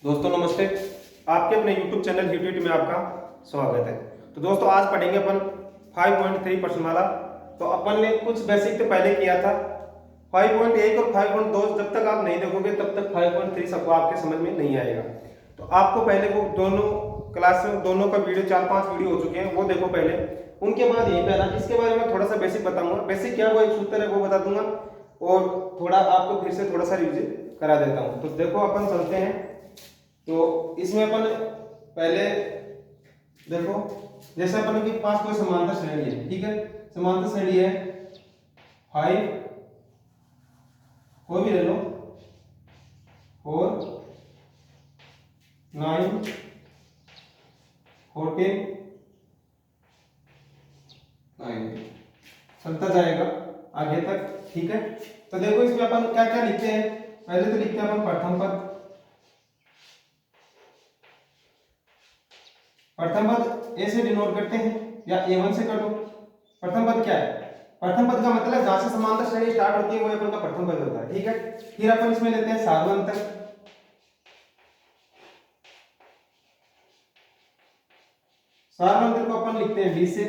दोस्तों नमस्ते। आपके अपने YouTube चैनल हिट में आपका स्वागत है। तो दोस्तों आज पढ़ेंगे अपन 5.3 प्रश्नमाला। तो अपन ने कुछ बेसिक तो पहले किया था। 5.1 और 5.2 जब तक आप नहीं देखोगे तब तक 5.3 सबको आपके समझ में नहीं आएगा। तो आपको पहले वो दोनों क्लास में दोनों का वीडियो 4-5 वीडियो हो चुके हैं, वो देखो पहले। उनके बाद यही पहला इसके बारे में थोड़ा सा बेसिक बताऊंगा। बेसिक क्या वो एक सूत्र है वो बता दूंगा और थोड़ा आपको फिर से थोड़ा सा रिविजन करा देता हूँ। तो देखो अपन चलते हैं। तो इसमें अपन पहले देखो, जैसे अपन के पास कोई समांतर श्रेणी है, ठीक है। समांतर श्रेणी है 5, कोई भी ले लो, 4, 9, 14, 9 चलता जाएगा आगे तक, ठीक है। तो देखो इसमें अपन क्या क्या लिखते हैं। पहले तो लिखते हैं अपन प्रथम पद। प्रथम पद ए से डिनोट करते हैं या A1 से कर दो। प्रथम पद क्या है? प्रथम पद का मतलब जहां से समांतर श्रेणी स्टार्ट होती है वो अपन का प्रथम पद होता है, ठीक है। फिर अपन इसमें लेते हैं सार्वंतर। सार्वंतर को अपन लिखते हैं B से।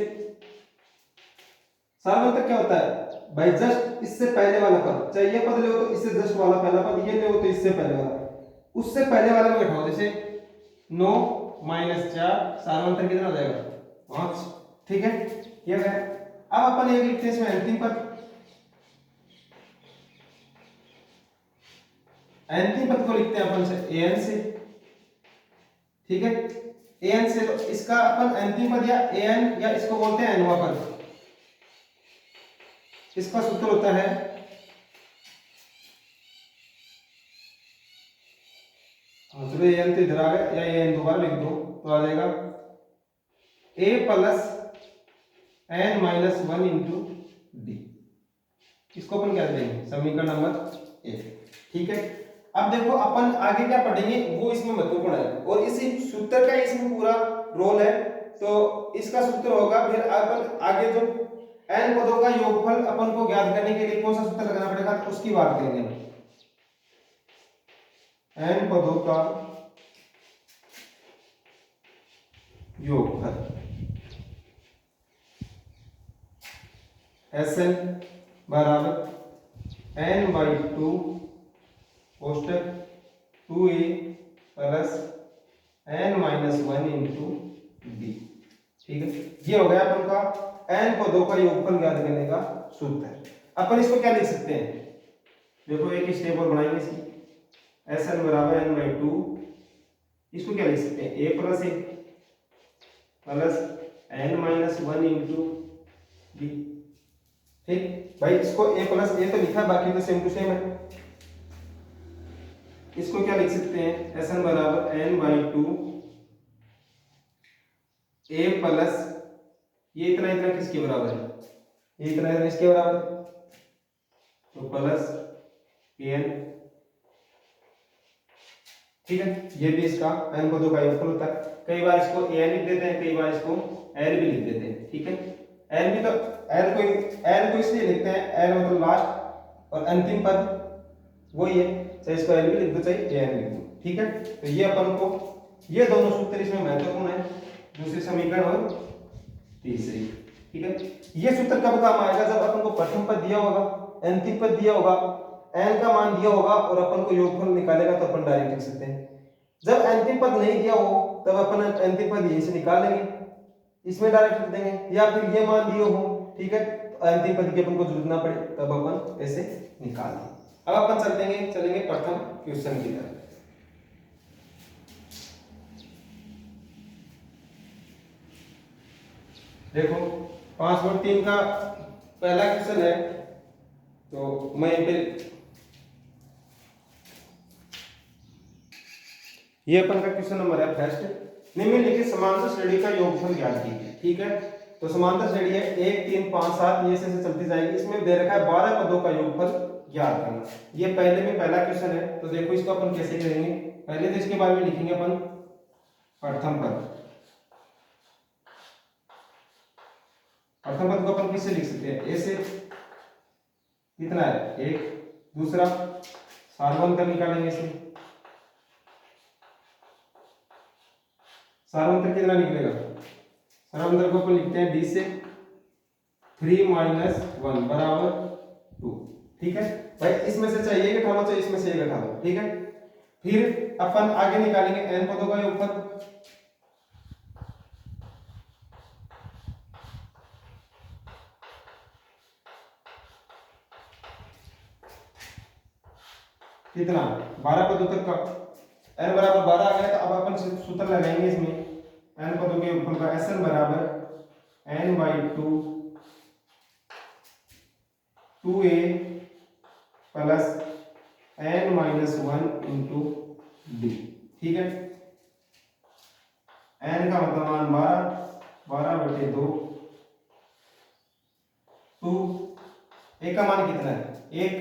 सार्वंतर क्या होता है भाई? जस्ट इससे पहले वाला पद, चाहे ये पद ले हो तो इससे जस्ट वाला पहला पद, ये ले हो तो इससे पहले वाला, उससे पहले वाले में घटाओ। जैसे 9 - 4 सार्वंतर कितना हो जाएगा? 5, ठीक है। ये है। अब अपन एक लिखते हैं इसमें अंतिम पद। अंतिम पद को लिखते हैं अपन से an से, ठीक है। an से, तो इसका अपन अंतिम पद या an या इसको बोलते हैं nवां पद। इसका सूत्र होता है चलो an तो इधर आ गया, या an दोबारा लिख दो तो आ जाएगा a + n - 1 × d। इसको अपन क्या देंगे? समीकरण नंबर 1, ठीक है। अब देखो अपन आगे क्या पढ़ेंगे वो इसमें महत्वपूर्ण है और इसी सूत्र का इसमें पूरा रोल है। तो इसका सूत्र होगा, फिर अपन आगे जो n पदों का योगफल अपन को ज्ञात करने के लिए कौन सा सूत्र लगाना पड़ेगा तो उसकी बात करेंगे। n पदों का योगफल Sn बराबर n/2 कोष्टक 2a + n - 1 × d, ठीक है। ये हो गया अपन का n पदों का योगफल ज्ञात करने का सूत्र। अपन इसको क्या लिख सकते हैं? देखो एक स्टेप और बनाएंगे इसकी। Sn बराबर n/2, इसको क्या लिख सकते हैं? a + n - 1 × d, ठीक भाई। इसको a + a तो लिखा है, बाकी तो सेम टू सेम है। इसको क्या लिख सकते हैं? Sn बराबर n/2 a + ये इतना इतना किसके बराबर है? ये इतना इतना इसके बराबर है, तो प्लस an, ठीक है। ये भी इसका n पदों का योगफल होता है। कई बार इसको an लिख देते हैं, कई बार इसको l भी लिख देते हैं, ठीक है। l भी तो l को इसलिए लिखते हैं, l मतलब लास्ट और अंतिम पद वही है, चाहे इसको l भी लिख दो चाहे an लिख दो, ठीक है। तो ये अपन को ये दोनों सूत्र इसमें महत्वपूर्ण है, दूसरे समीकरण और तीसरी, ठीक है। ये सूत्र कब काम आएगा? जब अपन को प्रथम पद दिया होगा, अंतिम पद दिया होगा, n का मान दिया होगा और अपन को योगफल निकालेगा तो अपन डायरेक्ट लिख सकते हैं। जब अंतिम पद नहीं दिया हो तब अपन अंतिम पद यहीं से निकाल लेंगे, इसमें डायरेक्ट लिख देंगे, या फिर ये मान दिए हो, ठीक है, तो अंतिम पद की अपन को जरूरत ना पड़े तब अपन ऐसे निकाल देंगे। अब अपन चलेंगे प्रथम क्वेश्चन की तरफ। देखो 5.3 का पहला क्वेश्चन है, तो मैं ये अपन का क्वेश्चन नंबर है फर्स्ट। निम्नलिखित समांतर श्रेणी का योगफल ज्ञात कीजिए, ठीक है। तो समांतर श्रेणी है 1, 3, 5, 7 ये से चलती जाएगी। इसमें दे रखा है 12 पदों का योगफल ज्ञात करना। ये पहले में पहला क्वेश्चन है। तो देखो इसको अपन कैसे करेंगे। पहले तो इसके बारे में लिखेंगे अपन प्रथम पद। प्रथम पद को अपन किससे लिख सकते हैं? a से, कितना है 1। दूसरा सार्वंतर निकालेंगे इसमें, सार्वंतर कितना निकलेगा? सार्वंतर को अपन लिखते हैं d से 3 माइनस 1 बराबर 2। ठीक है भाई, इसमें से चाहिए कि उठाना चाहिए, इसमें से एक उठा लो। ठीक है, फिर अपन आगे निकालेंगे n पदों का योगफल। कितना? 12 पदों तक का n बराबर 12 आ गया। तो अब अपन सूत्र लगाएंगे इसमें n पदों के योगफल का। Sn बराबर n/2 2a plus n-1 into d। ठीक है, n का मतलब मान 12/2 2 a का मान कितना है? 1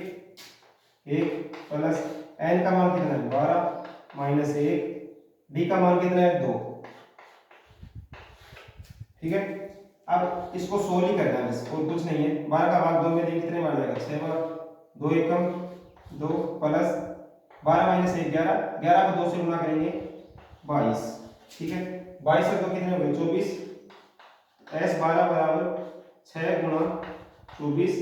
प्लस n का मान कितना है? 12 माइनस 1 d का मान कितना है? 2। ठीक है, अब इसको सोल्व ही करना है बस, और कुछ नहीं है। 12 का भाग 2 में दें कितने बार जाएगा? 6 बार। 2 एकम 2 प्लस 12 माइनस 1 11, 11 को 2 से गुणा करेंगे 22। ठीक है, 22 से 2 कितने हो गए? 24। s 12 बराबर 6 गुणा 24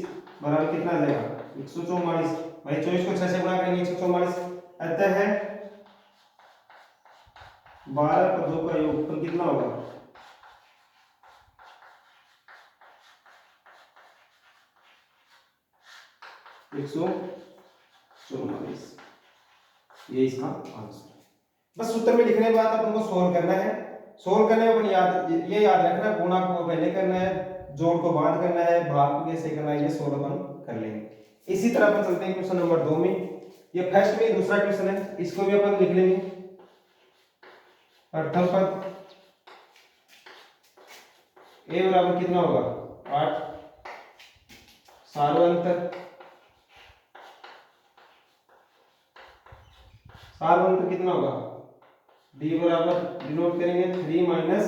बराबर कितना आ जाएगा? 144। भाई 24 को 6 से गुणा करेंगे 144। अतः है 12 पदों का योगफल कितना होगा? 144। ये इसका आंसर। बस सूत्र में लिखने के बाद अपन को सोल्व करना है। सोल्व करने में अपन ये याद रखना, गुणा को पहले करना है, जोड़ को बाद करना है, भाग को कैसे करना है, ये सोल्व अपन कर लेंगे। इसी तरह अपन चलते हैं क्वेश्चन नंबर 2 में। ये फर्स्ट में दूसरा क्वेश्चन है, इसको भी अपन लिख लेंगे। प्रथम पद a बराबर कितना होगा? 8। सार्वंतर कितना होगा? d बराबर डिनोट करेंगे 3 माइनस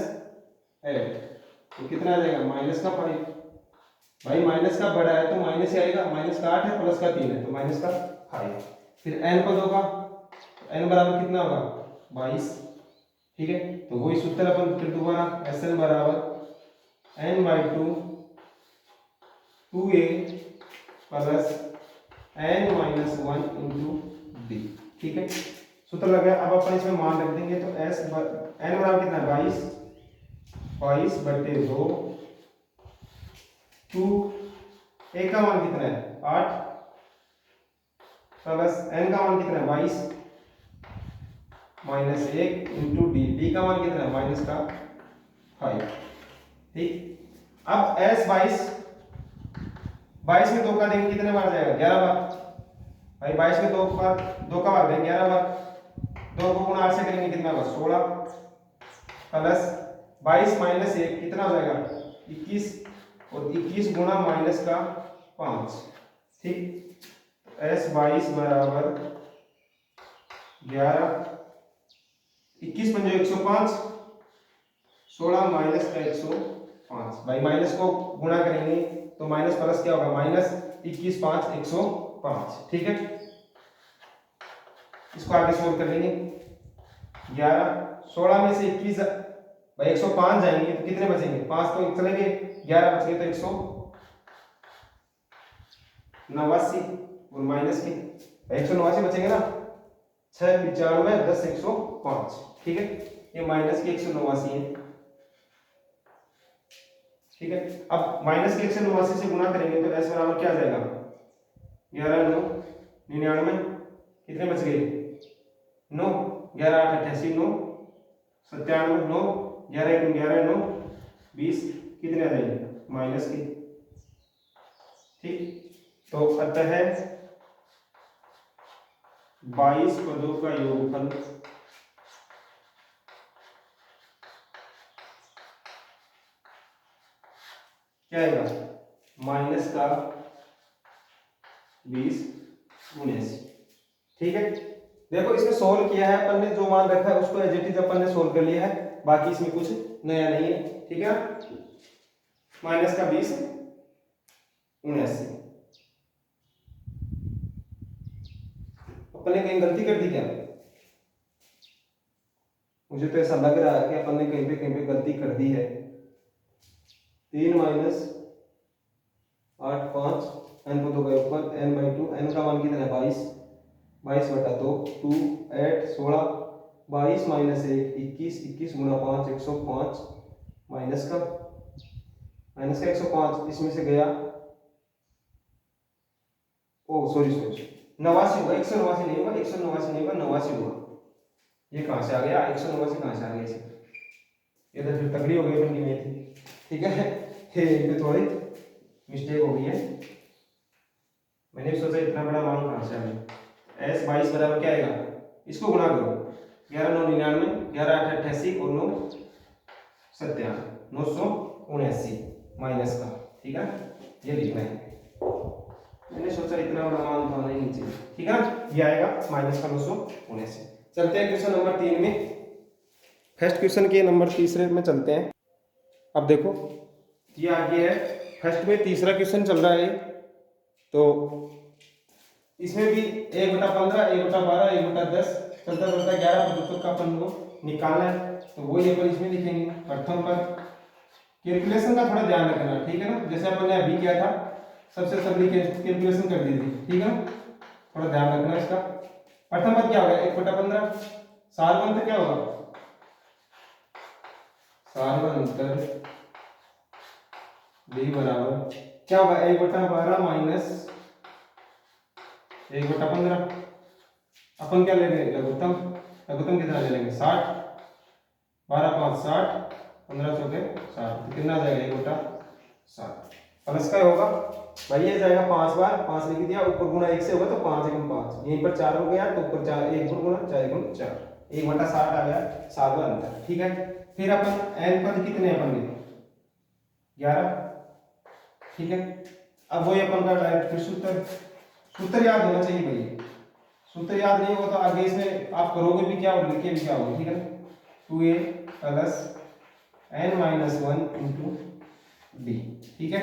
8, तो कितना आ जाएगा? माइनस का 5। भाई माइनस का बड़ा है तो माइनस ही आएगा, माइनस का 8 है, प्लस का 3 है तो माइनस का 5। फिर n पद होगा, n बराबर कितना होगा? 22। ठीक है, तो वही सूत्र अपन फिर दोबारा Sn बराबर n/2 2a plus n-1 into d। ठीक है, सूत्र लग गया। अब अपन इसमें मान रख देंगे, तो s n बराबर कितना है? 22/2 2 a का मान कितना है? 8 प्लस n का मान कितना है? 22 माइनस 1 इंटू d का मान कितना है? माइनस का 5। ठीक, अब s 22 में 2 का देंगे कितने बार जाएगा? 11 बार। भाई 22 में 2 का भाग देंगे 11 बार। 2 को गुणा 8 से करेंगे कितना होगा? 16 प्लस 22 माइनस 1 कितना हो जाएगा? 21, और 21 गुणा माइनस का 5। ठीक, s 22 बराबर 11, 21 पंजे 105, 16 माइनस का 105। भाई माइनस को गुणा करेंगे तो माइनस प्लस क्या होगा? माइनस 21 5 105। ठीक है, इसको आगे सोल्व कर लेंगे। 11 16 में से 21 भाई 105 जाएंगे तो कितने बचेंगे? 5 तो चले गए, 11 बच गए, तो 189 और माइनस के 189 बचेंगे ना, 6 95 10 105। ठीक है, ये माइनस के 189 है। ठीक है, अब माइनस के 189 से गुणा करेंगे तो s बराबर क्या आ जाएगा? 11 9 99, कितने बच गए? 9 11 8 88 9 97 9 11 1 11 9 20, कितने आ जाएंगे? माइनस के। ठीक, तो अतः है 22 पदों का योगफल क्या आएगा? माइनस का 20 19। ठीक है, देखो इसमें सोल्व किया है अपन ने, जो मान रखा है उसको एज इट इज अपन ने सोल्व कर लिया है, बाकी इसमें कुछ नया नहीं है। ठीक है, माइनस का 20 79। अपन ने कहीं गलती कर दी क्या? मुझे तो ऐसा लग रहा है कि अपन ने कहीं पे गलती कर दी है। 3 माइनस 8 5 n को 2 के ऊपर n/2, n का मान कितना है 22, 22/2 2 8 16 22 माइनस 1 21, 21 गुना 5 105 माइनस का 105 इसमें से गया, ओ सॉरी 89 होगा, 189 नहीं होगा, 189 नहीं होगा, 89 होगा। ये कहाँ से आ गया 189 कहाँ से आ गया इसे, ये तो फिर तगड़ी हो गई अपनी मैथ। ठीक है, ये पे थोड़ी मिस्टेक हो गई है। मैंने भी सोचा इतना बड़ा मान कहाँ से आ गया। s 22 बराबर क्या आएगा, इसको गुना करो 11 9 99, 11 8 88 और 9 97 979 माइनस का। ठीक है, ये लिखना है। मैंने सोचा इतना बड़ा मान था नहीं नीचे। ठीक है, ये आएगा माइनस का 979। चलते हैं क्वेश्चन नंबर 3 में। फर्स्ट क्वेश्चन के नंबर तीसरे में चलते हैं। अब देखो ये आगे है, फर्स्ट में तीसरा क्वेश्चन चल रहा है, तो इसमें भी 1/15 1/12 1/10 चलता चलता 11 पदों का अपन को निकालना है। तो वो ये पर इसमें लिखेंगे। प्रथम पद कैलकुलेशन का थोड़ा ध्यान रखना, ठीक है ना, जैसे अपन ने अभी किया था, सबसे सरली कैलकुलेशन कर दी थी। ठीक है, थोड़ा ध्यान रखना इसका। प्रथम पद क्या होगा 1/15, सार्वंतर क्या होगा, सार्वंतर b बराबर क्या होगा 1/12 माइनस 1/15। अपन क्या ले लेंगे लघुत्तम, लघुत्तम कितना ले लेंगे 60, 12 5 60, 15 चौके 60, तो कितना आ जाएगा 1/60 प्लस का होगा भाई, ये जाएगा 5 बार 5 लिख दिया, ऊपर गुना 1 से होगा तो 5 × 5, यहीं पर 4 हो गया तो ऊपर 4 1 पर गुना 4 × 4 1/60 आ गया, 7वां अंतर। ठीक है, फिर अपन n पद कितने अपन ने 11। ठीक है, अब वही अपन का डायरेक्ट फिर सूत्र याद होना चाहिए भाई, सूत्र याद नहीं होगा तो आगे इसमें आप करोगे भी क्या और लिखे भी क्या होगा। ठीक है, 2a plus n - 1 into d। ठीक है,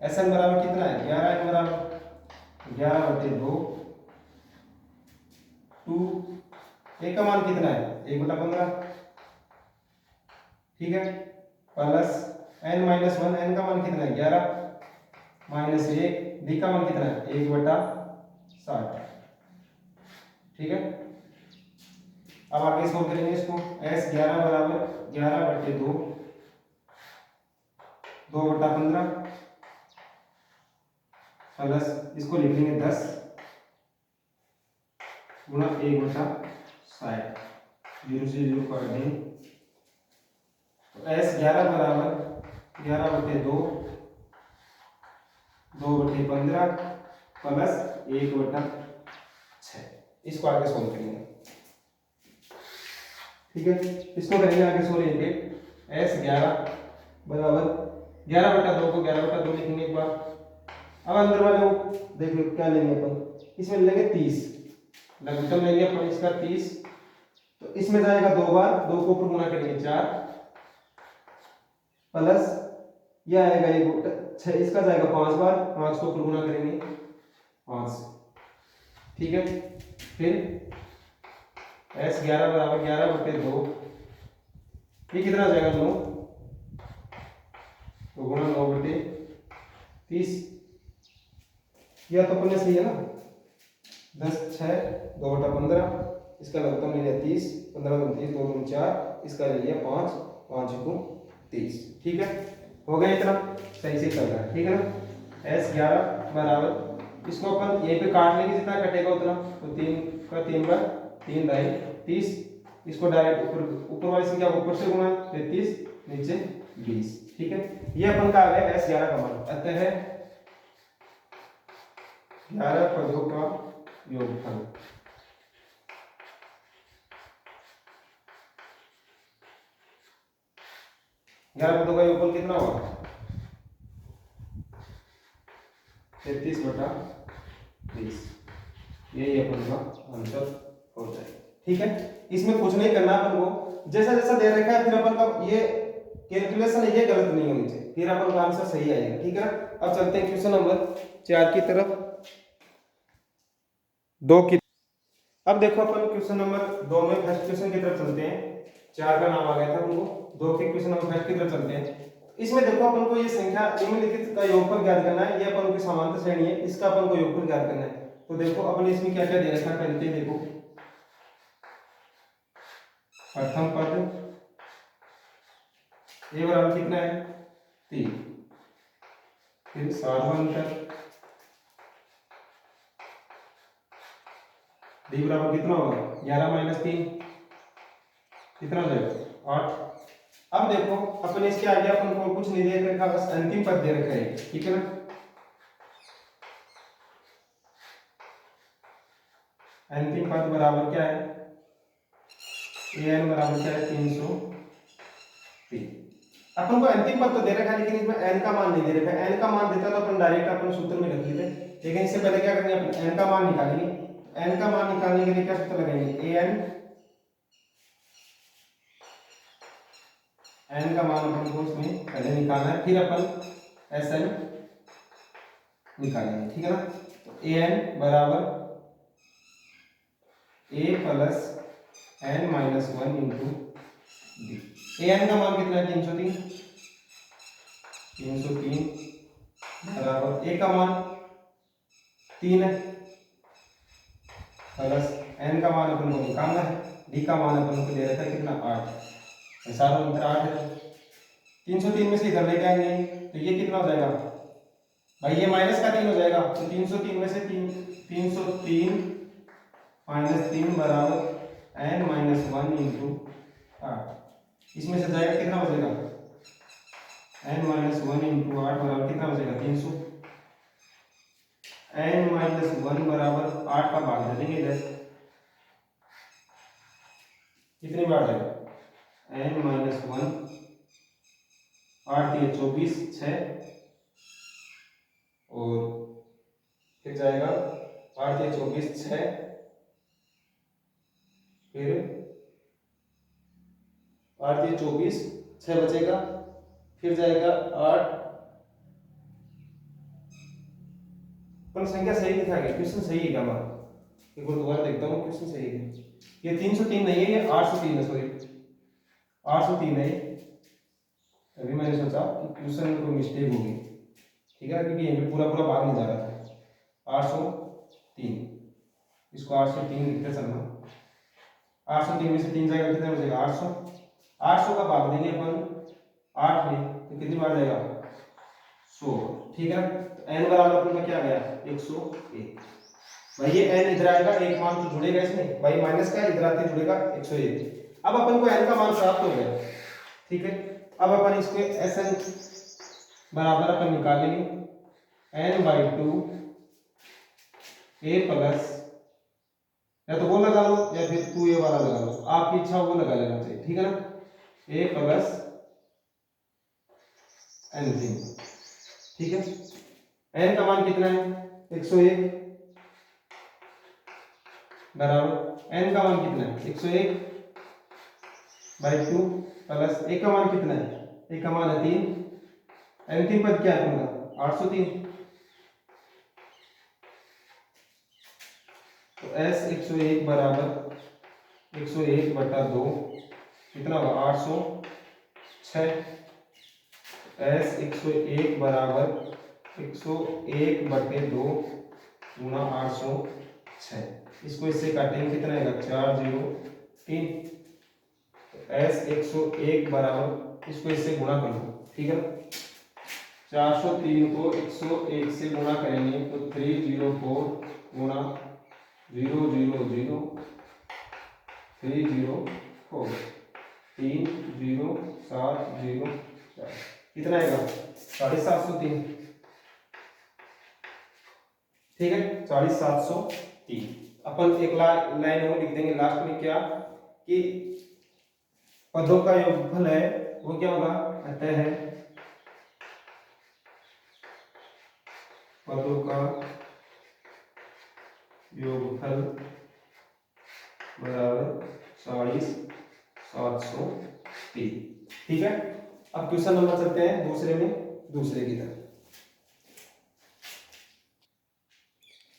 Sn बराबर कितना है 11, n बराबर 11/2 2 a का मान कितना है 1/15। ठीक है, प्लस n - 1, n का मान कितना है 11 माइनस 1, d का मान कितना है 1/60। ठीक है, अब आगे सोल्व करेंगे इसको। s 11 बराबर 11/2 2/15 प्लस इसको लिख लेंगे 10 गुना 1/60, 0 से 0 काट देंगे। तो s 11 बराबर 11/2 2/15 प्लस 1/6। इसको आगे सोल्व करेंगे। ठीक है, इसको करेंगे आगे सोल्व करेंगे। s 11 बराबर 11/2 को 11/2 लिखेंगे एक बार। अब अंदर वाले को देख लो क्या लेंगे अपन, इसमें लेंगे 30, लघुत्तम लेंगे अपन इसका 30, तो इसमें जाएगा 2 बार, 2 को ऊपर गुना करेंगे 4 प्लस ये आएगा 1/6, इसका जाएगा 5 बार, 5 को ऊपर गुना करेंगे 5। ठीक है, फिर s 11 बराबर 11/2 ये कितना जाएगा 9, तो गुना 9/30, या तो अपन ने सही है ना 10 6 2/15, इसका लघुत्तम ले लिया 30, 15 × 30 2 × 4, इसका ले लिया 5 5 × 30। ठीक है, हो गया इतना सही से चल रहा है। ठीक है ना, s 11 बराबर इसको अपन यहीं पे काट लेंगे, जितना कटेगा उतना, तो 3 का 3 बार 3 दाई 30, इसको डायरेक्ट ऊपर वाली संख्या ऊपर से गुना 33 नीचे 20। ठीक है, ये अपन का आ गया s 11 का मान, अतः 11 पदों का योगफल। ग्यारह पदों का योगफल कितना हुआ 33/20, यही अपन का आंसर हो जाए। ठीक है, इसमें कुछ नहीं करना अपन को, जैसा जैसा दे रखा है फिर अपन का ये कैलकुलेशन ये गलत नहीं होनी चाहिए, फिर अपन का आंसर सही आएगा। ठीक है, अब चलते हैं क्वेश्चन नंबर 4 की तरफ, 2 की। अब देखो अपन क्वेश्चन नंबर 2 में फर्स्ट क्वेश्चन की तरफ चलते हैं। 4 का नाम आ गया था उनको। 2 के क्वेश्चन नंबर फर्स्ट की तरफ चलते हैं। इसमें देखो अपन को ये संख्या निम्नलिखित का योगफल ज्ञात करना है। ये अपन की समांतर श्रेणी है, इसका अपन को योगफल ज्ञात करना है। तो देखो अपन इसमें क्या क्या दे रखा है पहले देखो। प्रथम पद ए बराबर कितना है 3, फिर साधारणतः डी बराबर कितना होगा 11 माइनस 3 कितना हो जाएगा 8। अब देखो अपन इसके आगे अपन को कुछ नहीं दे रखा, बस अंतिम पद दे रखा है, ठीक है ना। अंतिम पद बराबर क्या है an बराबर क्या है 303। अपन को अंतिम पद तो दे रखा है, लेकिन इसमें n का मान नहीं दे रखा है। n का मान देता तो अपन डायरेक्ट अपन सूत्र में रख लेते, लेकिन इससे पहले क्या करेंगे अपन n का मान निकालेंगे। n का मान निकालने के लिए क्या सूत्र लगाएंगे an, n का मान अपन को इसमें पहले निकालना है, फिर अपन sn निकालेंगे, ठीक है ना। तो an बराबर a plus n minus 1 into D. an का मान कितना है 303 बराबर a का मान 3 है प्लस n का मान अपन को निकालना है, d का मान अपन को दे रखा है कितना 8, सारा अंतर 8 है। 303 में से इधर लेके आएंगे तो ये कितना हो जाएगा भाई, ये माइनस का 3 हो जाएगा। तो 303 में से 303 माइनस 3 बराबर n माइनस 1 इंटू 8। इसमें से जाएगा कितना बचेगा n माइनस 1 इंटू 8 बराबर कितना बचेगा 300। n माइनस 1 बराबर 8 का भाग दे देंगे इधर, कितनी बार जाएगा n माइनस 1 8 ये 24 6 और फिर जाएगा 8 ये 24 6, फिर 8 ये 24 6 बचेगा, फिर जाएगा 8। पर संख्या सही लिखा गया, क्वेश्चन सही है क्या हमारा, एक बार दोबारा देखता हूँ क्वेश्चन सही है। ये 303 नहीं है, ये 803 है, सॉरी 803 है। अभी मैंने सोचा कि क्वेश्चन में कोई मिस्टेक होगी, ठीक है, क्योंकि यहाँ पे पूरा पूरा भाग नहीं जा रहा था। 803 इसको 803 लिखते चलना। 803 में से 3 जाएगा कितना बचेगा 800। 800 का भाग देंगे अपन 8 में तो कितनी बार जाएगा 100, ठीक है। तो n बराबर अपन का क्या गया 101। भाई ये n इधर आएगा, एक मान तो जुड़ेगा इसमें, भाई माइनस का इधर आते जुड़ेगा 101। अब अपन को n का मान प्राप्त हो गया, ठीक है। अब अपन इसको Sn बराबर अपन निकालेंगे n/2 a प्लस, या तो वो लगा लो या फिर 2a वाला लगा लो, आपकी इच्छा वो लगा लेना चाहिए, ठीक है ना। a प्लस n3, ठीक है। n का मान कितना है 101 बराबर n का मान कितना है 101/2 प्लस a का मान कितना है, a का मान है 3, अंतिम पद क्या है आपका 803। तो s 101 बराबर 101/2 कितना होगा 806। s 101 बराबर 101/2 गुणा 806। इसको इससे काटेंगे कितना आएगा 403। तो s 101 बराबर इसको इससे गुणा कर लो, ठीक है। 403 को 101 से गुणा करेंगे तो 304 गुणा 000 304 30704 कितना आएगा 703, ठीक है 703। अपन एक लाइन और लिख देंगे लास्ट में क्या कि पदों का योगफल है वो क्या होगा, अतः है पदों का योगफल बराबर 40703, ठीक है। अब क्वेश्चन नंबर चलते हैं दूसरे की तरफ।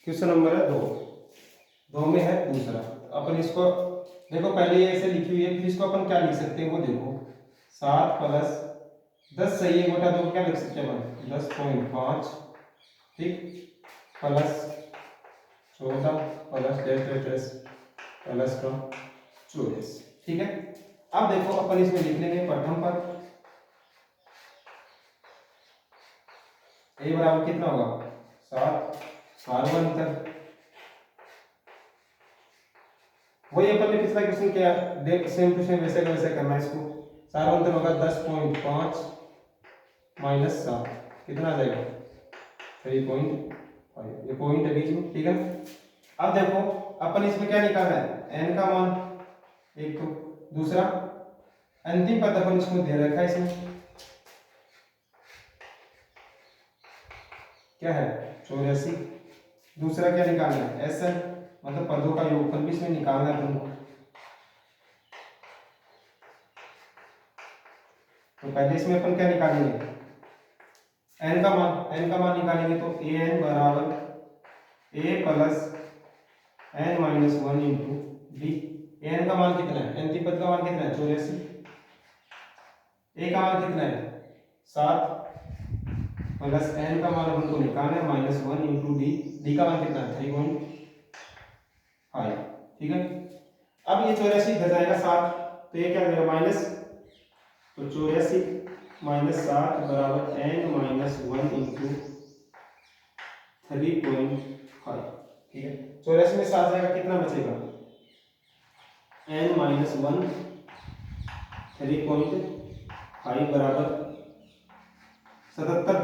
क्वेश्चन नंबर है 2 में है दूसरा। अपन इसको देखो पहले ये ऐसे लिखी हुई है, फिर इसको अपन क्या लिख सकते हैं वो देखो। 7 प्लस 10 सही है, बटा 2 क्या लिख सकते हैं अपन 10.5, ठीक, प्लस 14 प्लस डैश प्लस का 24, ठीक है। अब देखो अपन इसमें लिख लेंगे प्रथम पद, ए बराबर कितना होगा 7, सार्वंतर, वही अपन ने पिछला क्वेश्चन किया, देख सेम टू सेम वैसे का वैसे करना है इसको। सार्वंतर होगा 10.5 माइनस 7 कितना आ जाएगा 3.5, ये पॉइंट है बीच में, ठीक है। अब देखो अपन इसमें क्या निकालना है n का मान, एक तो दूसरा अंतिम पद अपन इसको दे रखा है, इसमें क्या है 84, दूसरा क्या निकालना है Sn, मतलब पदों का योगफल भी इसमें निकालना है अपन को। तो पहले इसमें अपन क्या निकालेंगे n का मान निकालेंगे, तो an बराबर a plus n minus 1 into D. an का मान कितना है, अंतिम पद का मान कितना है 84, a का मान कितना है 7 प्लस n का मान अपन को निकालना है माइनस 1 इंटू डी, डी का मान कितना है 3.5, ठीक है। अब ये 84 इधर जाएगा 7, तो ये क्या हो जाएगा माइनस, तो 84 माइनस 7 बराबर n माइनस 1 इंटू 3.5, ठीक है। 84 में 7 जाएगा कितना बचेगा n माइनस 1 3.5 बराबर 77,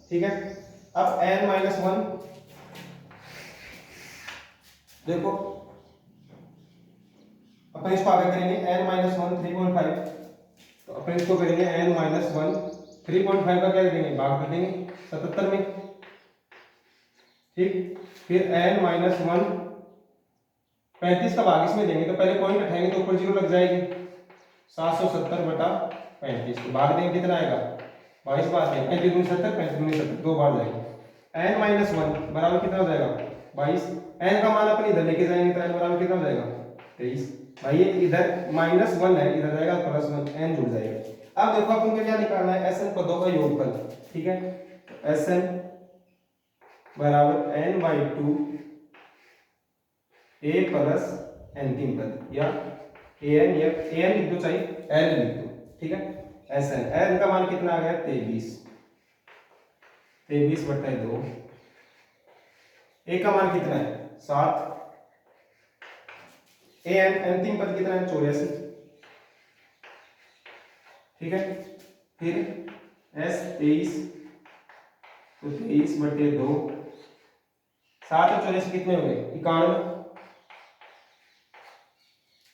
ठीक है। अब n माइनस 1 देखो अपन इसको आगे करेंगे n माइनस 1 3.5, तो अपन इसको करेंगे n माइनस 1 3.5 का क्या करेंगे भाग कर देंगे 77 में, ठीक। फिर n माइनस 1 35 का भाग इसमें देंगे, तो पहले पॉइंट उठाएंगे तो ऊपर जीरो लग जाएगी, 770 बटा 35 को भाग देंगे कितना आएगा 22 बार देंगे, 35 गुनी 70 35 गुनी 70 दो बार जाएगा। n माइनस 1 बराबर कितना हो जाएगा 22, n का मान अपन इधर लेके जाएंगे तो n बराबर कितना हो जाएगा 23, भाई ये इधर माइनस 1 है, इधर जाएगा प्लस 1, n जुड़ जाएगा। अब देखो अपन को क्या निकालना है Sn पदों का योगफल, ठीक है। तो Sn बराबर n बाई 2 a प्लस अंतिम पद, या an, या an लिख दो चाहे l लिख दो, ठीक है। Sn n का मान कितना आ गया 23 बटा 2, a का मान कितना है 7, an अंतिम पद कितना है 84, ठीक है। फिर s 23, तो 23 बटे 2, 7 और 84 कितने हो गए 91।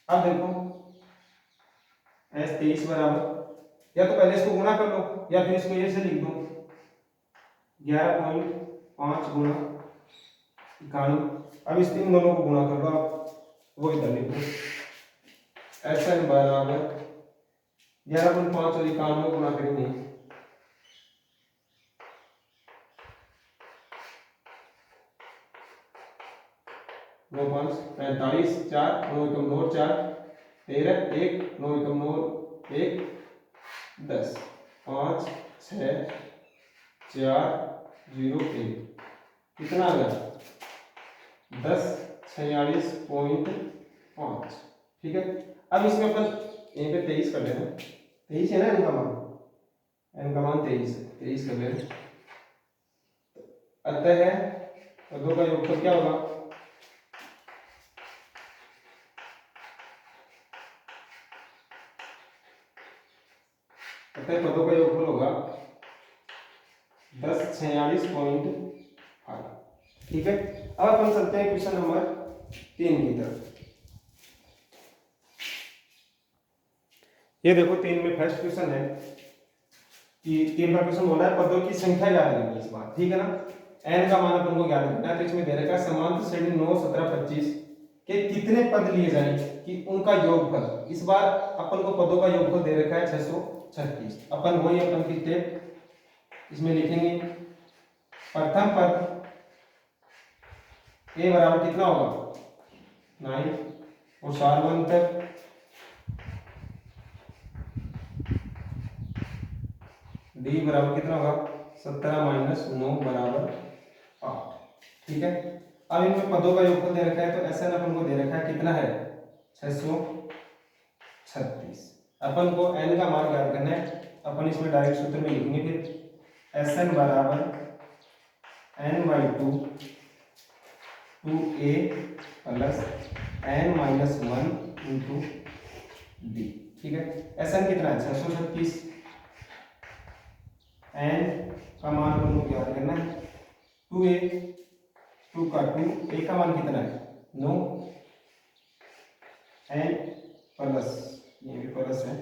अब देखो s 23 बराबर, या तो पहले इसको गुणा कर लो या फिर इसको ऐसे लिख दो 11.5 गुणा 91। अब इस तीन दोनों को गुणा कर लो आप, वो इधर लिख दो Sn बराबर 11.5 और 91 गुणा करेंगे 9 5 45, 4 9 एकम 9 4 13 1 9 एकम 9 1 10 5 6 4 0 1, कितना आ गया 1046.5, ठीक है। अब इसमें अपन यहीं पे 23 कर लेना, 23 है ना n का मान, n का मान 23 कर लेना। अतः है पदों का योगफल क्या होगा पदों का योगफल होगा 1046.5, ठीक है। अब अपन चलते हैं क्वेश्चन नंबर 3 की तरफ। ये देखो 3 में फर्स्ट क्वेश्चन है कि 3 का क्वेश्चन बोला है पदों की संख्या ज्ञात करनी इस बार, ठीक है ना। n का मान अपन को ज्ञात करना है, तो इसमें दे रखा है समांतर श्रेणी 9 17 25 के कितने पद लिए जाएं कि उनका योगफल। इस बार अपन को पदों का योगफल दे रखा है 636। अपन वही अपन की स्टेप इसमें लिखेंगे। प्रथम पद a बराबर कितना होगा 9, और सार्वंतर डी बराबर कितना होगा 17 माइनस 9 बराबर 8। ठीक है, अब इनमें पदों का योगफल दे रखा है तो एस एन अपन को दे रखा है कितना है 636। अपन को एन का मान ज्ञात करना है, अपन इसमें डायरेक्ट सूत्र में लिखेंगे फिर एस एन बराबर N by 2 2a plus N minus 1 into D. ठीक है, एस एन कितना है 636, एन का मान अपन को ज्ञात करना है 2a 2 का 2 a का मान कितना है 9 एन प्लस ये भी प्लस है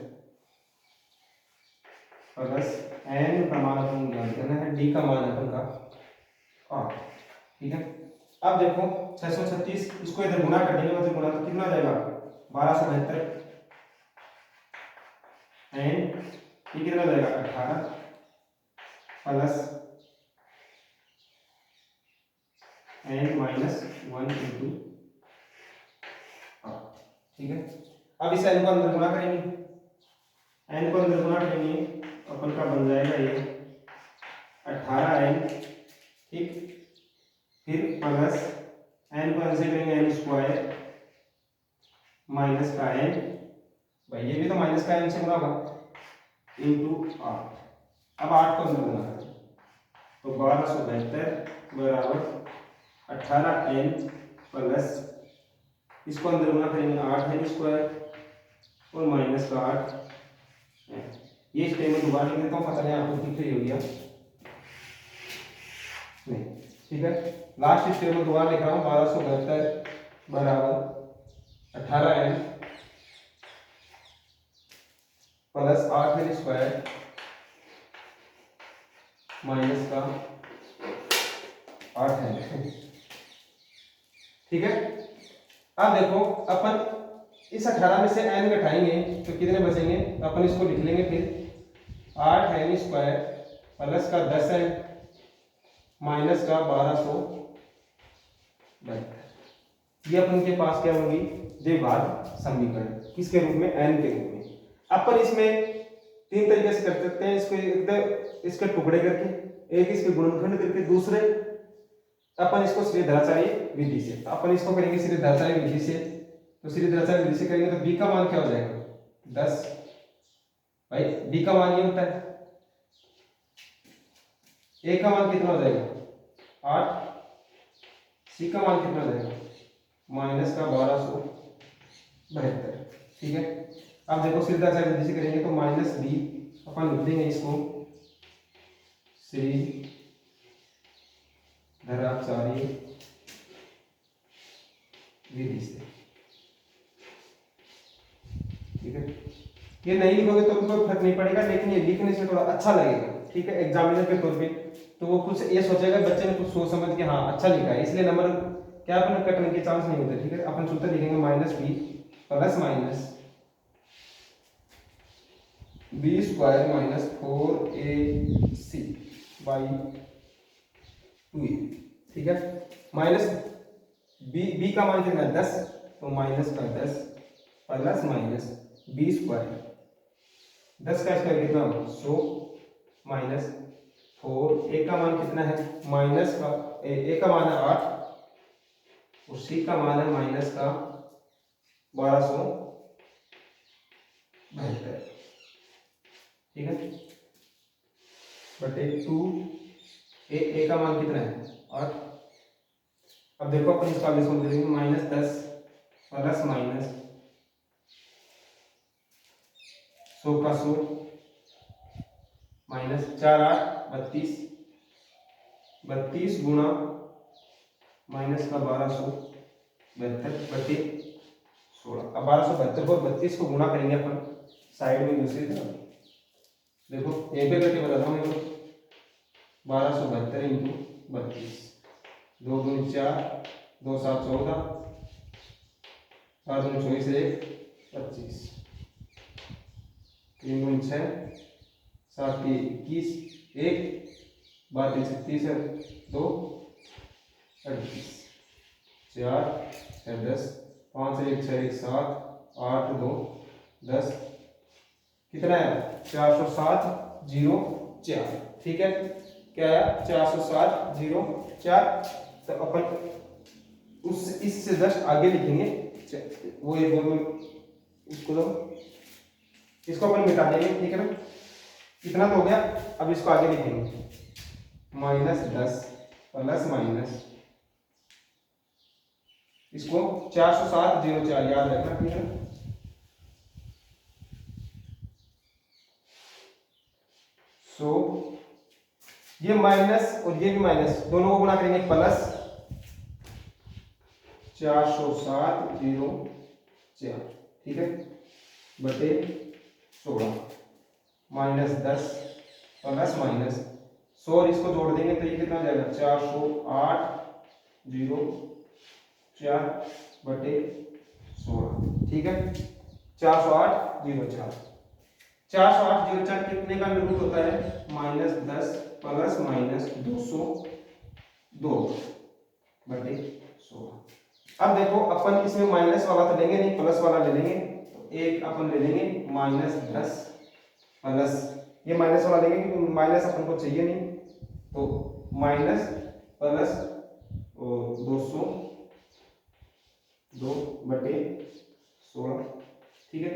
प्लस एन का मान अपन को ज्ञात करना है डी का मान अपन का 8। ठीक है, अब देखो 636 इसको इधर गुना कर देंगे मतलब गुना तो कितना आ जाएगा 1272 एन ये कितना हो जाएगा 18 प्लस एन माइनस 1 इंटू। ठीक है, अब इस एन को अंदर गुना करेंगे, एन को अंदर गुना करेंगे अपन का बन जाएगा ये 18 एन। ठीक, फिर प्लस एन को ऐसे करेंगे एन स्क्वायर माइनस का एन, भाई ये भी तो माइनस का एन से गुना होगा इंटू 8। अब 8 को अंदर गुना करें तो 1272 बराबर 18 एन प्लस इसको अंदर गुना करेंगे 8 एन स्क्वायर और माइनस का 8। ये स्टेप में दोबारा लिख देता हूँ, पता नहीं आपको दिख रही होगी नहीं। ठीक है, लास्ट स्टेप में दोबारा लिख रहा हूँ 1272 बराबर 18 N plus 8 N square minus का 8 एन। ठीक है, अब देखो अपन इस 18 में से एन घटाएंगे तो कितने बचेंगे, अपन इसको लिख लेंगे फिर 8 एन स्क्वायर प्लस का 10 एन माइनस का 1272। ये अपन के पास क्या होंगी द्विघात समीकरण, किसके रूप में एन के रूप में। अपन इसमें 3 तरीके से कर सकते हैं, इसको एकदम इसके टुकड़े करके, एक इसके गुणनखंड करके, दूसरे अपन इसको श्रीधराचार्य विधि से। अपन इसको करेंगे श्रीधराचार्य विधि से, तो श्रीधराचार्य विधि से करेंगे तो b का मान क्या हो जाएगा 10। भाई b का मान ये होता है, a का मान कितना हो जाएगा 8, c का मान कितना हो जाएगा माइनस का 1272। ठीक है, अब देखो श्रीधराचार्य विधि से करेंगे तो माइनस b अपन लिख देंगे इसको श्रीधराचार्य विधि से। ठीक है, ये नहीं लिखोगे तो कोई फर्क नहीं पड़ेगा, लेकिन ये लिखने से थोड़ा अच्छा लगेगा। ठीक है, एग्जामिनर के तौर पे तो वो कुछ ये सोचेगा बच्चे ने कुछ सोच समझ के हाँ अच्छा लिखा है, इसलिए नंबर क्या अपन कटने के चांस नहीं होते। ठीक है, अपन सूत्र लिखेंगे minus b plus minus b square minus 4ac by 2a। ठीक है, माइनस b का मान कितना है 10 तो माइनस का 10 प्लस माइनस b स्क्वायर 10 का स्क्वायर कितना होगा 100 माइनस 4 a का मान कितना है माइनस का a का मान है 8 और c का मान है माइनस का 1272। ठीक है, बटे 2 a का मान कितना है 8। अब देखो अपन इसका आगे सोल्व करेंगे माइनस 10 प्लस माइनस 100 का 100 माइनस 4 8 32 32 गुणा माइनस का 1272 बटे 16। अब 1272 को 32 को गुणा करेंगे अपन साइड में दूसरी तरफ। देखो यहीं पे करके बताता हूँ, 1272 इंटू 32 2 दूनी 4 2 7 14 4 दूनी 24 1 25 3 दूनी 6 7 21 1 12 36 है 2 38 4 6 10 5 से 1 6 1 7 8 2 10 कितना है 407 0 4। ठीक है क्या आया 407 0 4। तो अपन उस इससे जस्ट आगे लिखेंगे वो एक इसको तो इसको अपन मिटा देंगे। ठीक है ना इतना तो हो गया। अब इसको आगे लिखेंगे -10 प्लस माइनस इसको 407 0 4 याद रखना। ठीक है सो ये माइनस और ये भी माइनस दोनों को गुणा करेंगे प्लस 407 0 4। ठीक है बटे 16 -10 प्लस माइनस 100 और इसको जोड़ देंगे तो ये कितना जाएगा 408 0 4 बटे 16। ठीक है 408 0 4 408 0 4 कितने का रूट होता है -10 प्लस माइनस 202 बटे 16। अब देखो अपन इसमें माइनस वाला तो लेंगे नहीं प्लस वाला ले लेंगे। तो एक अपन ले लेंगे -10 प्लस ये माइनस वाला लेंगे क्योंकि माइनस अपन को चाहिए नहीं। तो माइनस प्लस 202 बटे 16। ठीक है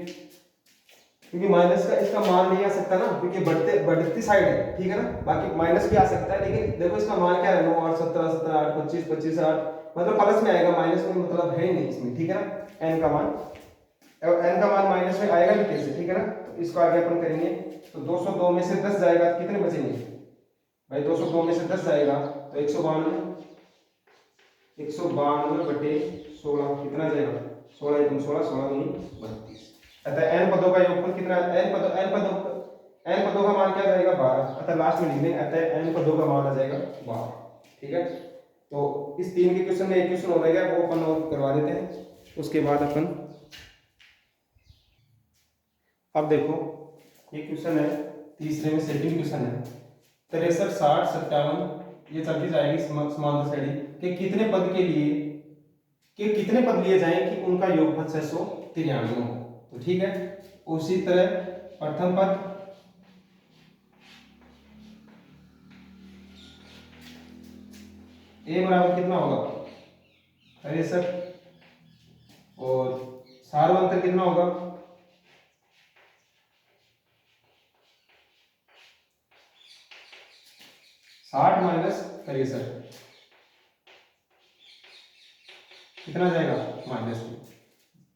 क्योंकि माइनस का इसका मान नहीं आ सकता ना क्योंकि बढ़ती साइड है। ठीक है ना बाकी माइनस भी आ सकता है लेकिन देखो इसका मान क्या है 9 8 17 17 8 25 25 8 मतलब प्लस में आएगा माइनस में मतलब है ही नहीं इसमें। ठीक है ना n का मान n का मान माइनस में आएगा भी कैसे। ठीक है ना तो इसको आगे अपन करेंगे तो 202 में से 10 जाएगा तो कितने बचेंगे भाई 202 में से 10 जाएगा तो 192 बटे 16 कितना जाएगा 16 1 16 16 दूनी 32। अतः n पदों का योगफल कितना है n पदों का मान क्या जाएगा 12। अतः लास्ट में लिख देंगे अतः n पदों का मान आ जाएगा 12। ठीक है तो इस 3 के क्वेश्चन में एक क्वेश्चन हो गया वो अपन और करवा देते हैं। उसके बाद अपन अब देखो ये क्वेश्चन है तीसरे में सेकंड क्वेश्चन है 63 60 57 ये चलती जाएगी समांतर श्रेणी के कितने पद के लिए कितने पद लिए जाएं कि उनका योगफल 693 हो। तो ठीक है उसी तरह प्रथम पद a बराबर कितना होगा 63 और सार्वंतर कितना होगा 60 माइनस 63 कितना जाएगा -3।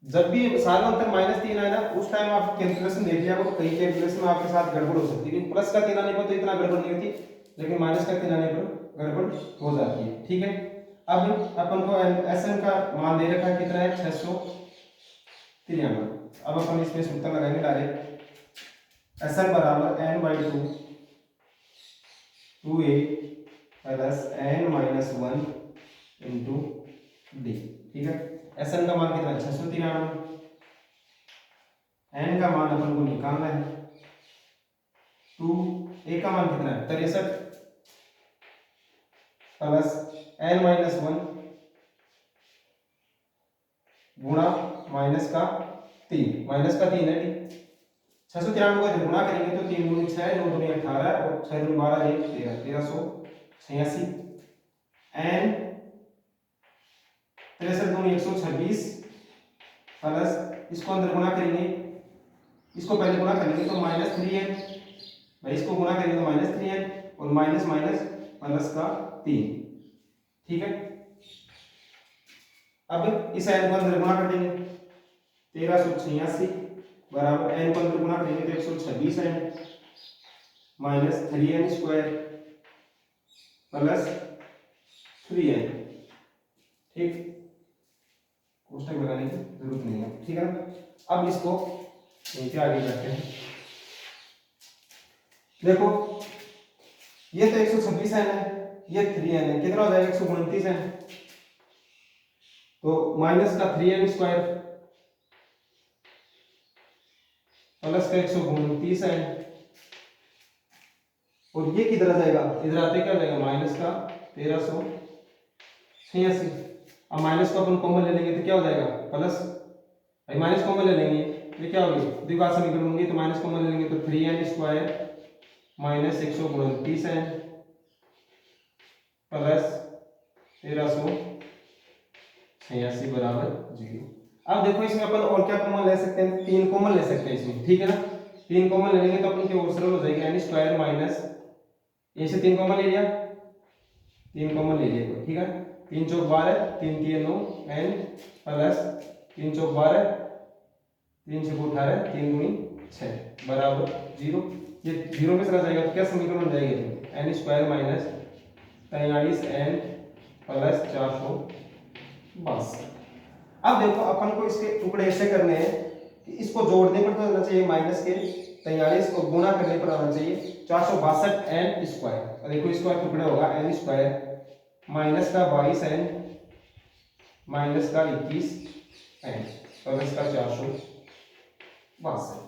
जब भी सार्वंतर -3 आए ना उस टाइम आप कैलकुलेशन देख लिया करो कई कैलकुलेशन में आपके साथ गड़बड़ हो सकती है क्योंकि प्लस का 3 आने पर तो इतना गड़बड़ नहीं होती लेकिन माइनस का 3 आने पर गड़बड़ हो जाती है। ठीक है अब अपन को Sn का मान दे रखा है कितना है 693। अब अपन इसमें सूत्र लगाएंगे डायरेक्ट Sn बराबर n/2 2a plus n-1 into d। ठीक है Sn का मान कितना है 693। n का मान अपन को निकालना है 2a का मान कितना है 63 प्लस n-1 गुणा माइनस का 3 है 693 को जब गुणा करेंगे तो 3 दूनी 6 9 दूनी 18 और 6 दूनी 12 1 13 1386 n 63 दूनी 126 प्लस इसको अंदर गुणा करेंगे इसको पहले गुणा करेंगे तो -3n भाई इसको गुणा करेंगे तो -3n और माइनस माइनस प्लस का 3। ठीक है अब इस n को अंदर गुणा कर देंगे 1386 बराबर n को अंदर गुणा करेंगे तो 126n minus 3n square plus 3n। ठीक कोष्टक लगाने की जरूरत नहीं है। ठीक है ना अब इसको नीचे आगे करते हैं। देखो ये तो 126n है ये 3n है कितना हो जाएगा 129 है तो माइनस का 3n स्क्वायर प्लस का 129 है और ये किधर आ जाएगा इधर आते क्या हो जाएगा माइनस का 1386। अब माइनस को अपन कॉमन ले लेंगे तो क्या हो जाएगा प्लस, माइनस कॉमन ले लेंगे ये क्या होगी द्विघात समीकरण होंगे तो माइनस कॉमन ले लेंगे तो 3n square minus 129n plus 1386 बराबर 0। अब देखो इसमें अपन और क्या कॉमन ले सकते हैं, 3 कॉमन ले सकते हैं इसमें, ठीक है ना। 3 कॉमन ले लेंगे तो अपन की और सरल हो जाएगी n स्क्वायर माइनस, ये से 3 कॉमन ले लिया, 3 कॉमन ले लिया, ठीक है। 3 चौक 12, 3 3 9 n प्लस 3 चौक 12, 3 6 18, 3 दूनी 6 बराबर 0। ये 0 में चला जाएगा तो क्या समीकरण बन जाएगा n square minus 43n plus 462। अब देखो अपन को इसके टुकड़े ऐसे करने हैं कि इसको जोड़ने पर तो आना चाहिए माइनस के 43 को गुणा करने पर आना चाहिए 462n स्क्वायर। और देखो इसका टुकड़ा होगा n स्क्वायर माइनस का 22n माइनस का 21n प्लस का 462।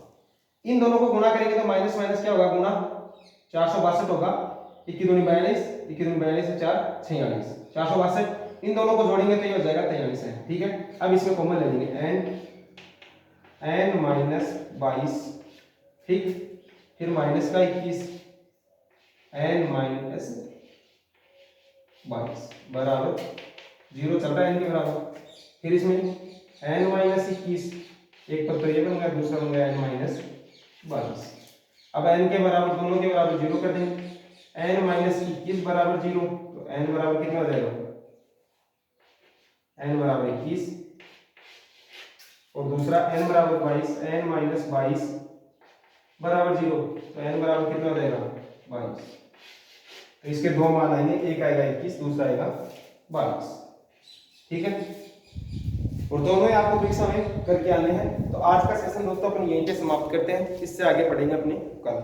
इन दोनों को गुणा करेंगे तो माइनस माइनस क्या होगा गुणा 462 होगा, 21 दूनी 42, 21 दूनी 42 से 4 46, 462। इन दोनों को जोड़ेंगे तो ये हो जाएगा 43 है, ठीक है। अब इसमें कॉमन ले लेंगे n माइनस 22, ठीक, फिर माइनस का 21 n माइनस 22 बराबर 0 चल रहा है n के बराबर। फिर इसमें n माइनस 21, एक पद तो ये बन गया, दूसरा बन गया n माइनस 22। अब n के बराबर दोनों के बराबर 0 कर देंगे, n माइनस 21 बराबर 0 तो n बराबर कितना हो जाएगा, n बराबर 21 और दूसरा n बराबर 22, n माइनस 22 बराबर 0 तो n बराबर कितना हो जाएगा 22। तो इसके दो मान आएंगे, एक आएगा 21, दूसरा आएगा 22, ठीक है। और दोनों ही आपको परीक्षा में करके आने हैं। तो आज का सेशन दोस्तों अपन यहीं पे समाप्त करते हैं, इससे आगे पढ़ेंगे अपने कल।